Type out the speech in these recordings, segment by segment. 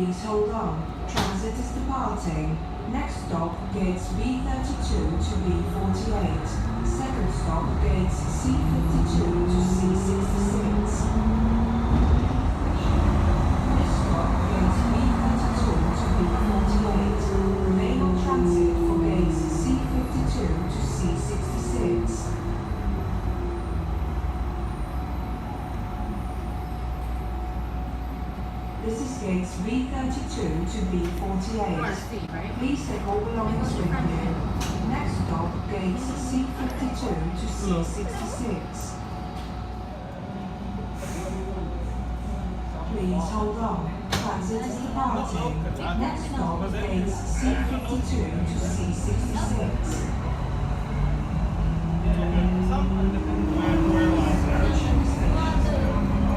Please hold on. Transit is departing. Next stop, gates B32 to B48. Second stop, gates C52 to C66. This stop, gates B32 to B48. Remain on transit for gates C52 to C66. This is gates B32 to B48. Please take all belongings with you. Next stop, gates C52 to C66. Please hold on. Transit is departing. Next stop, gates C52 to C66.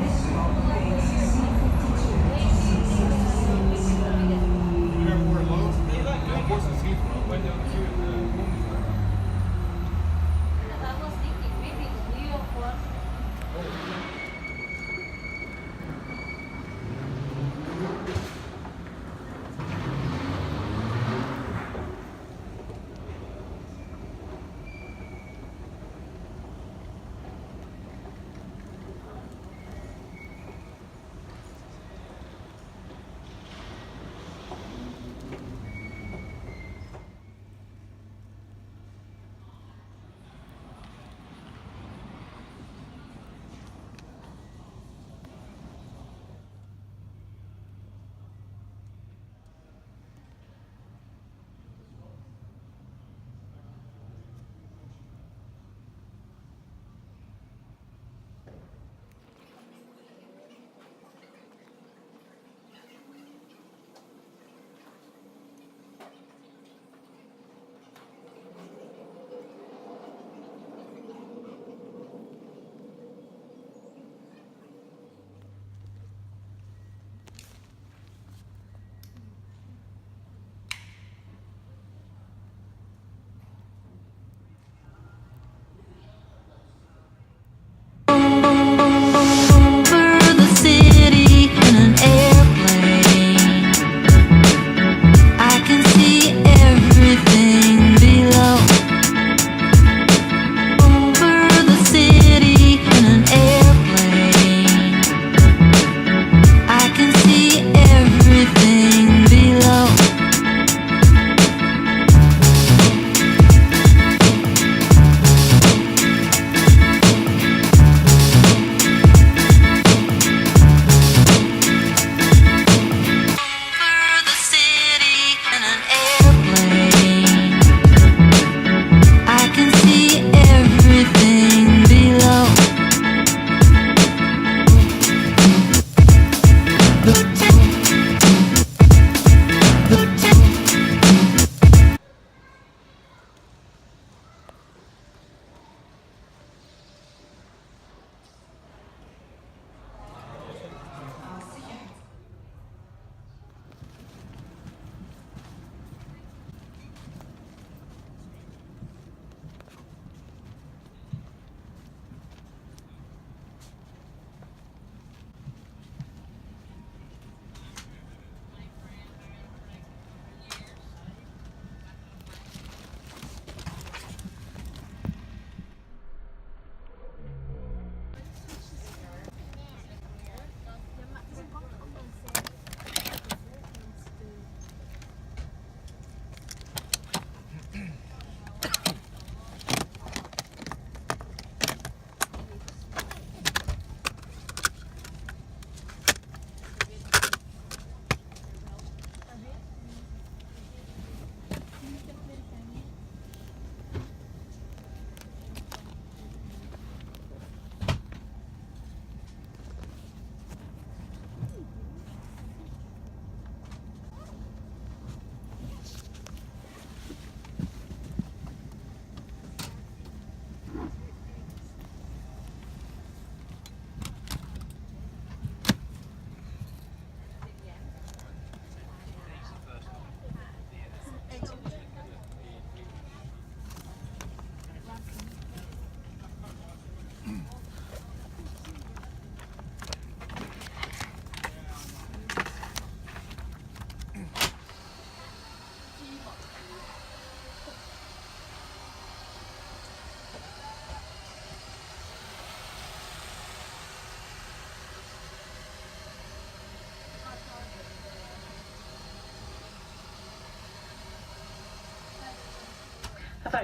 This stop, gates C52 to C66. I was thinking maybe it's New York one.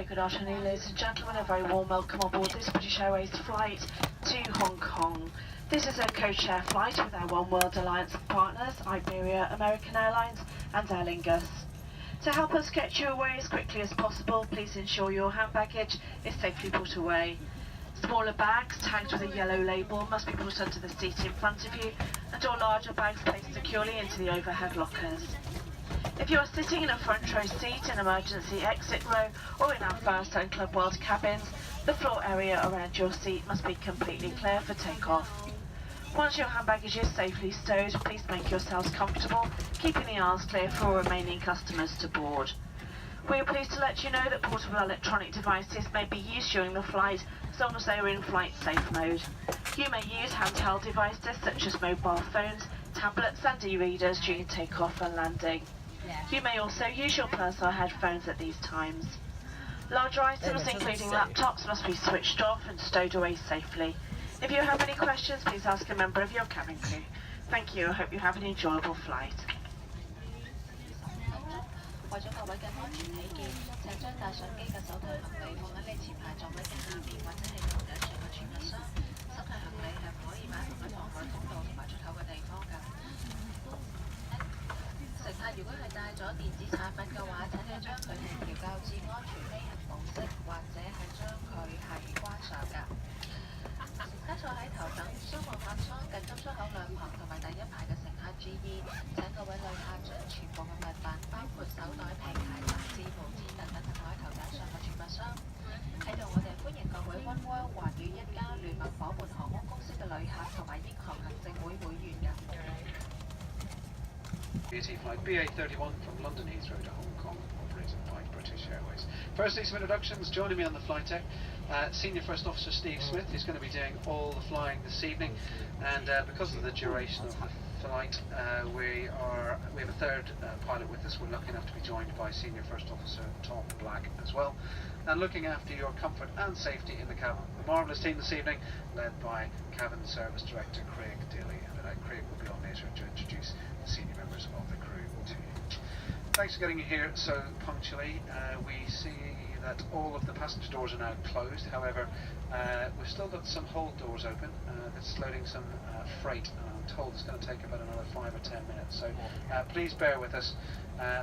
Very good afternoon, ladies and gentlemen. A very warm welcome on board this British Airways flight to Hong Kong. This is a code-share flight with our One World Alliance partners, Iberia, American Airlines and Aer Lingus. To help us get you away as quickly as possible, please ensure your hand baggage is safely put away. Smaller bags tagged with a yellow label must be put under the seat in front of you, and all larger bags placed securely into the overhead lockers. If you are sitting in a front row seat in emergency exit row or in our first and Club World cabins, the floor area around your seat must be completely clear for takeoff. Once your hand baggage is safely stowed, please make yourselves comfortable, keeping the aisles clear for all remaining customers to board. We are pleased to let you know that portable electronic devices may be used during the flight as long as they are in flight safe mode. You may use handheld devices such as mobile phones, tablets and e-readers during takeoff and landing. You may also use your personal headphones at these times. Larger items, including laptops, must be switched off and stowed away safely. If you have any questions, please ask a member of your cabin crew. Thank you. I hope you have an enjoyable flight. 為咗各位嘅安全起見，請將帶上機嘅手提行李放喺你前排座位嘅下面或者係頭頂上嘅儲物箱。手提行李係唔可以擺放喺防海通道同埋出口嘅地方㗎。乘客如果係帶咗電子產品嘅話，請你將佢係調校至安全飛行模式，或者係將佢係關上㗎。加坐喺頭等、商務客艙、緊急出口兩旁同埋第一排嘅乘客注意，請各位旅客將全部嘅物品，包括手袋、皮鞋、雜誌、報紙等等放喺頭頂上嘅儲物箱。喺度，我哋歡迎各位溫窩環宇一家聯盟伙伴航空公司嘅旅客同埋英航行政會會員㗎。BT flight BA031 from London Heathrow to Hong Kong, operated by British Airways. Firstly, some introductions. Joining me on the flight deck, Senior First Officer Steve Smith, who's going to be doing all the flying this evening, and because of the duration of the flight, we have a third pilot with us. We're lucky enough to be joined by Senior First Officer Tom Black as well, and looking after your comfort and safety in the cabin. A marvellous team this evening, led by Cabin Service Director Craig Daly, and Craig will be on later to introduce the senior members of the crew to you. Thanks for getting here so punctually. We see that all of the passenger doors are now closed. However, we've still got some hold doors open. That's loading some freight, and I'm told it's going to take about another 5 or 10 minutes. So please bear with us.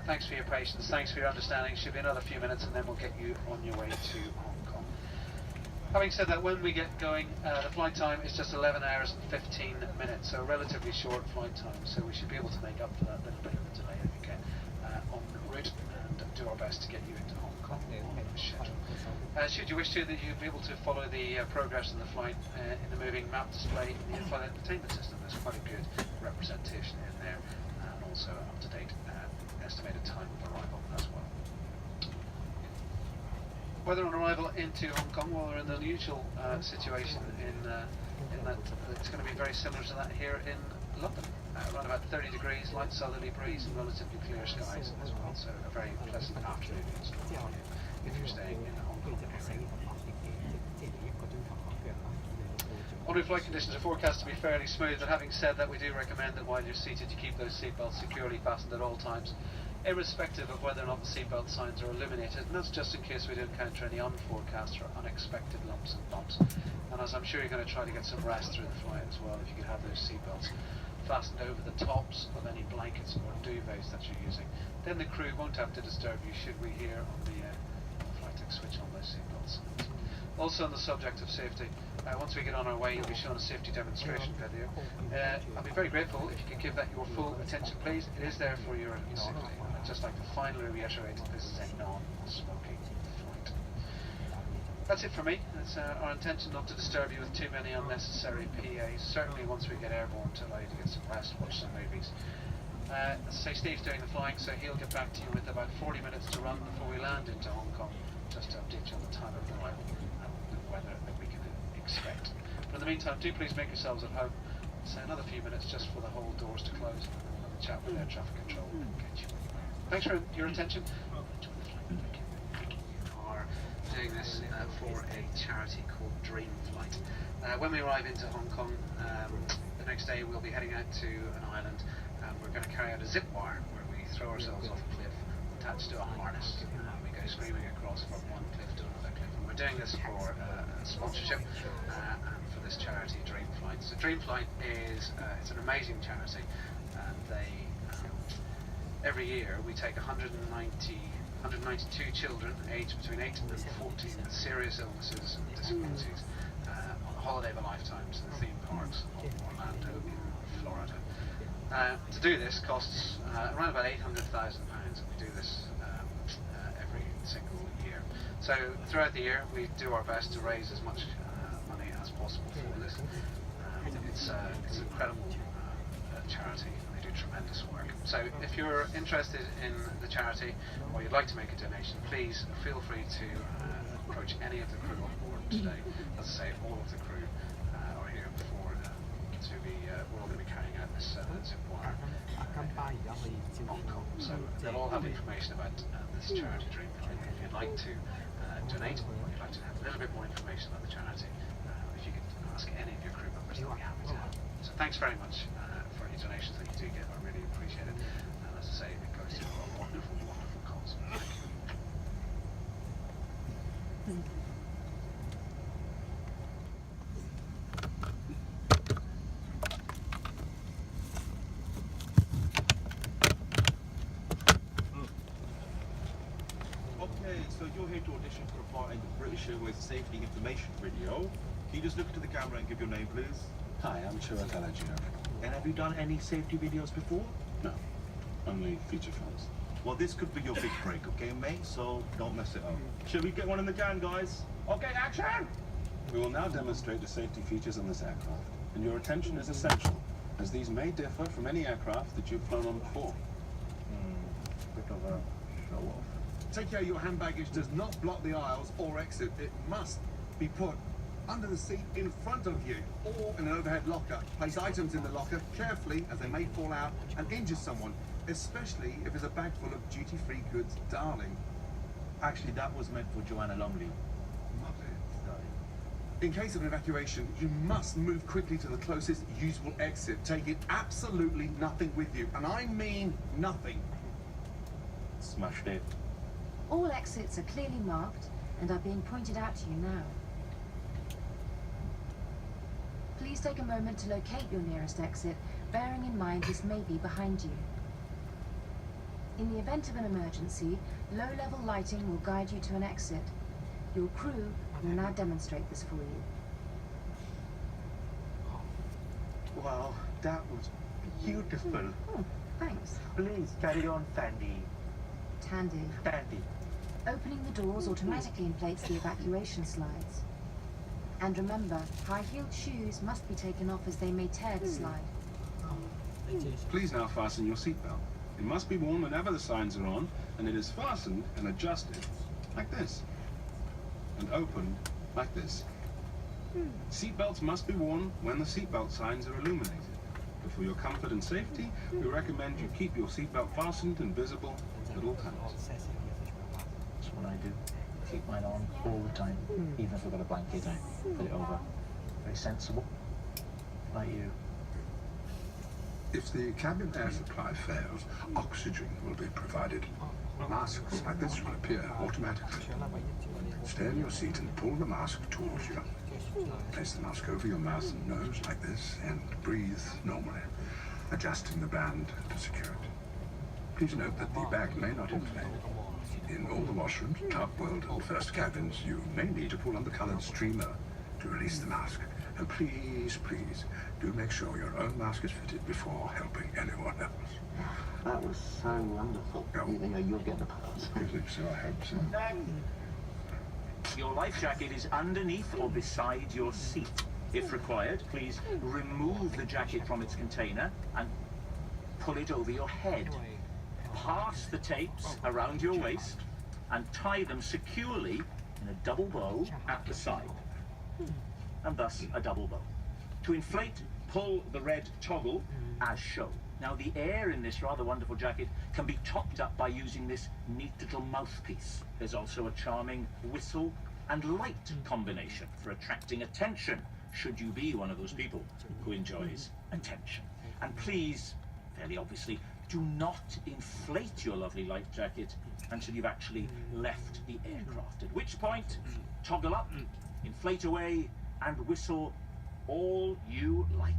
Thanks for your patience. Thanks for your understanding. Should be another few minutes, and then we'll get you on your way to Hong Kong. Having said that, when we get going, the flight time is just 11 hours and 15 minutes, so a relatively short flight time. So we should be able to make up for that little bit of a delay if we can on route, and do our best to get you into Hong Kong on schedule. Should you wish to, that you'll be able to follow the progress of the flight in the moving map display in the in-flight entertainment system. There's quite a good representation in there, and also an up-to-date estimated time of arrival as well. Whether on arrival into Hong Kong, well, we're in the unusual situation in that it's going to be very similar to that here in London. Around about 30 degrees, light southerly breeze and relatively clear skies as well, so a very pleasant afternoon in store for you if you're staying in the Hong Kong area. On-route flight conditions are forecast to be fairly smooth, but having said that, we do recommend that while you're seated, you keep those seatbelts securely fastened at all times, irrespective of whether or not the seatbelt signs are illuminated, and that's just in case we do encounter any unforecast or unexpected lumps and bumps. And as I'm sure you're going to try to get some rest through the flight as well, if you could have those seatbelts fastened over the tops of any blankets or duvets that you're using, then the crew won't have to disturb you should we hear on the flight deck switch on those seatbelts. Also on the subject of safety, once we get on our way, you'll be shown a safety demonstration video. I'll be very grateful if you could give that your full attention, please. It is there for your safety. I'd just like to finally reiterate that this is a non-smoking flight. That's it for me. It's our intention not to disturb you with too many unnecessary PAs, certainly once we get airborne, to allow you to get some rest, watch some movies. As I say, Steve's doing the flying, so he'll get back to you with about 40 minutes to run before we land into Hong Kong, just to update you on the time of arrival and the weather that we can expect. But in the meantime, do please make yourselves at home. So another few minutes just for the whole doors to close, and we'll have a chat with air traffic control and get you. Thanks for your attention. Enjoy the flight. Thank you. We are doing this for a charity called Dream Flight. When we arrive into Hong Kong, the next day we'll be heading out to an island, and we're going to carry out a zip wire where we throw ourselves off a cliff attached to a harness. We go screaming across from one cliff to another cliff. And we're doing this for sponsorship and for this charity, Dream Flight. So Dream Flight is it's an amazing charity, and they every year we take 192 children aged between 8 and 14 with serious illnesses and disabilities on a holiday of a lifetime to the theme parks of Orlando in Florida. To do this costs around about £800,000, and we do this every single year. So throughout the year we do our best to raise as much money as possible for this. It's an incredible charity, and they do tremendous work. So if you're interested in the charity or you'd like to make a donation, please feel free to approach any of the crew on board today. As I say, all of the crew are here before we're all going to be carrying out this zip wire in Hong Kong. So they'll all have information about this charity Dream Flight. If you'd like to donate, or you'd like to have a little bit more information about the charity, if you could ask any of your crew members, they'll be happy to help. So thanks very much for any donations that you do give. I really appreciate it. And as I say, it goes to a wonderful, wonderful cause. Thank you. Okay, so you're here to audition for a part in the British Airways safety information video. Can you just look into the camera and give your name, please? Hi, I'm Stuart LHR. And have you done any safety videos before? No, only feature films. Well, this could be your big break, okay, mate? So don't mess it up. Shall we get one in the can, guys? Okay, action! We will now demonstrate the safety features on this aircraft, and your attention is essential, as these may differ from any aircraft that you've flown on before. Bit of a show-off. Take care your hand baggage does not block the aisles or exit. It must be put under the seat in front of you or in an overhead locker. Place items in the locker carefully as they may fall out and injure someone, especially if it's a bag full of duty-free goods, darling. Actually, that was meant for Joanna Longley. In case of an evacuation, you must move quickly to the closest usable exit, taking absolutely nothing with you, and I mean nothing. Smashed it. All exits are clearly marked and are being pointed out to you now. Please take a moment to locate your nearest exit, bearing in mind this may be behind you. In the event of an emergency, low-level lighting will guide you to an exit. Your crew will now demonstrate this for you. Wow, that was beautiful. Oh, thanks. Please carry on, Tandy. Tandy. Tandy. Opening the doors automatically inflates the evacuation slides. And remember, high-heeled shoes must be taken off as they may tear the slide. Please now fasten your seatbelt. It must be worn whenever the signs are on, and it is fastened and adjusted like this, and opened like this. Seatbelts must be worn when the seatbelt signs are illuminated. But for your comfort and safety, we recommend you keep your seatbelt fastened and visible at all times. That's what I do. Keep mine on all the time, even if I've got a blanket, I put it over. Very sensible, like you. If the cabin air supply fails, oxygen will be provided. Masks like this will appear automatically. Stay in your seat and pull the mask towards you. Place the mask over your mouth and nose like this and breathe normally, adjusting the band to secure it. Please note that the bag may not inflate. In all the washrooms, Top World and First cabins, you may need to pull on the coloured streamer to release the mask. And please, please, do make sure your own mask is fitted before helping anyone else. That was so wonderful. Oh. You'll get the parts. I think so, I hope so. Your life jacket is underneath or beside your seat. If required, please remove the jacket from its container and pull it over your head. Pass the tapes around your waist and tie them securely in a double bow at the side. And thus a double bow. To inflate, pull the red toggle as shown. Now the air in this rather wonderful jacket can be topped up by using this neat little mouthpiece. There's also a charming whistle and light combination for attracting attention, should you be one of those people who enjoys attention. And please, fairly obviously, do not inflate your lovely life jacket until you've actually left the aircraft, at which point toggle up, inflate away, and whistle all you like.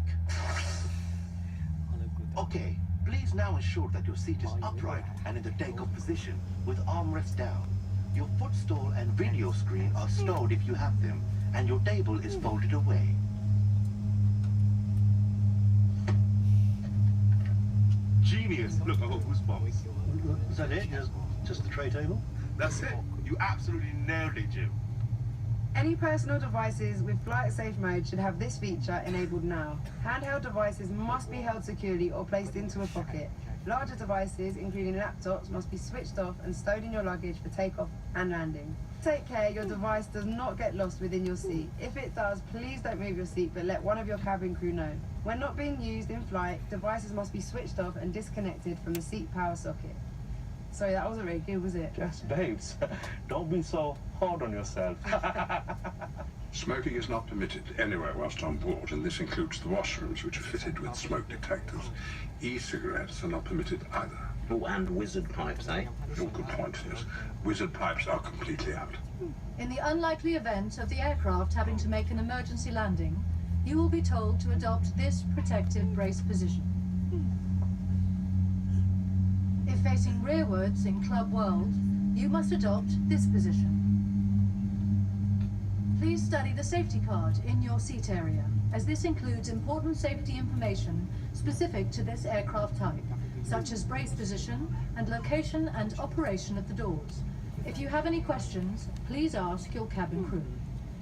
Okay, please now ensure that your seat is upright and in the takeoff position with armrests down. Your footstool and video screen are stowed if you have them, and your table is folded away. Genius! Look, I've got goosebumps. Is that it? Just the tray table? That's it. You absolutely nailed it, Jim. Any personal devices with flight safe mode should have this feature enabled now. Handheld devices must be held securely or placed into a pocket. Larger devices, including laptops, must be switched off and stowed in your luggage for takeoff and landing. Take care your device does not get lost within your seat. If it does, please don't move your seat, but let one of your cabin crew know. When not being used in flight, devices must be switched off and disconnected from the seat power socket. Sorry, that wasn't very good, was it? Yes, babes. Don't be so hard on yourself. Smoking is not permitted anywhere whilst on board, and this includes the washrooms, which are fitted with smoke detectors. E-cigarettes are not permitted either. Oh, and wizard pipes, eh? Oh, good point, yes. Wizard pipes are completely out. In the unlikely event of the aircraft having to make an emergency landing, you will be told to adopt this protective brace position. If facing rearwards in Club World, you must adopt this position. Please study the safety card in your seat area, as this includes important safety information specific to this aircraft type, such as brace position and location and operation of the doors. If you have any questions, please ask your cabin crew.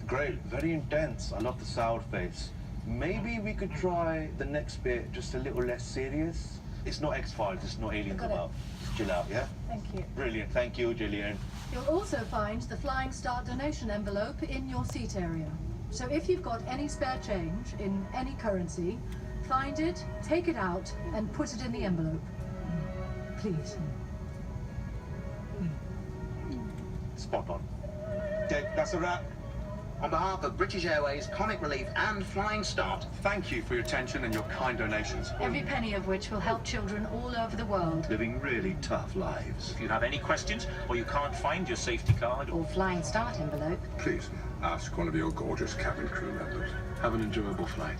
Great, very intense. I love the sour face. Maybe we could try the next bit just a little less serious. It's not X-Files, it's not aliens about. Just chill out, yeah? Thank you. Brilliant, thank you, Gillian. You'll also find the Flying Start donation envelope in your seat area. So if you've got any spare change in any currency, find it, take it out, and put it in the envelope. Please. Spot on. Okay, that's a wrap. On behalf of British Airways, Comic Relief and Flying Start, Thank you for your attention and your kind donations. Every penny of which will help children all over the world. Living really tough lives. If you have any questions or you can't find your safety card, Or Flying Start envelope. Please, ask one of your gorgeous cabin crew members. Have an enjoyable flight.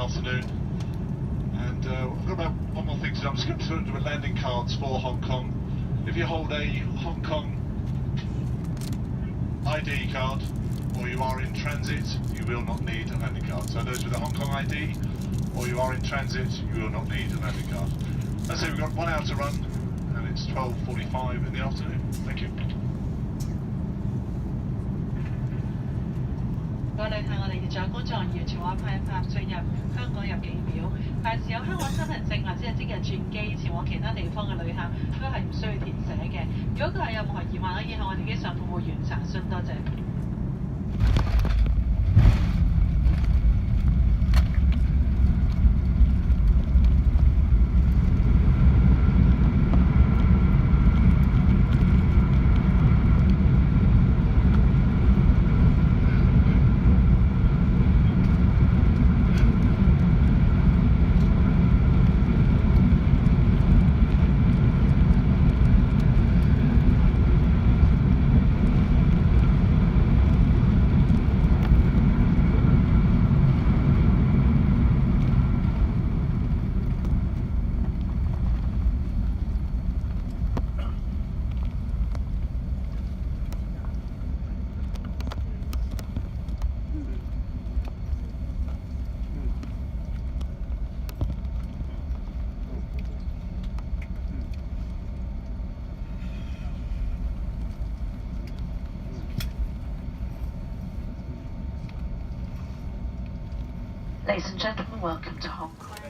afternoon. And I've got about one more thing to do. I'm just going to turn to landing cards for Hong Kong. If you hold a Hong Kong ID card, or you are in transit, you will not need a landing card. So those with a Hong Kong ID, or you are in transit, you will not need a landing card. Let's say we've got 1 hour to run, and it's 12:45 in the afternoon. Thank you. 各位旅客，我哋嘅長官狀要坐派發進入香港入境表，凡是有香港身份證或者係即日轉機前往其他地方嘅旅客，都係唔需要填寫嘅。如果佢係有任何疑問，可以向我哋機上服務員查詢。多謝。Ladies and gentlemen, welcome to Hong Kong.